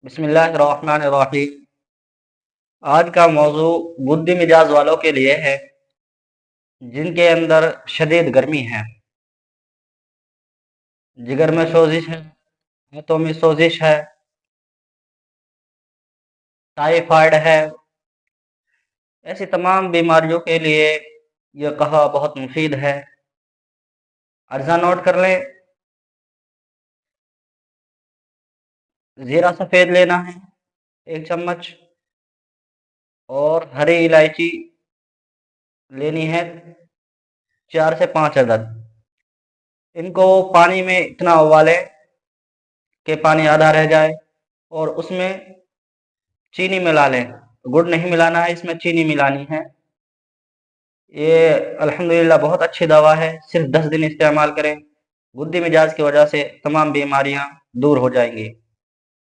بسم اللہ الرحمن الرحیم۔ آج کا موضوع گدی مزاج والوں کے لیے ہے جن کے اندر شدید گرمی ہے، جگر میں سوزش ہے، ہاتھوں میں سوزش ہے، ٹائیفائڈ ہے۔ ایسی تمام بیماریوں کے لیے یہ قہوہ بہت مفید ہے۔ اجزا نوٹ کر لیں: زیرہ سفید لینا ہے 1 چمچ، اور ہری الائچی لینی ہے 4 سے 5 عدد۔ ان کو پانی میں اتنا ابالیں کہ پانی آدھا رہ جائے، اور اس میں چینی ملا لیں۔ گڑ نہیں ملانا ہے، اس میں چینی ملانی ہے۔ یہ الحمدللہ بہت اچھی دوا ہے، صرف 10 دن استعمال کریں، گدی مزاج کی وجہ سے تمام بیماریاں دور ہو جائیں گی۔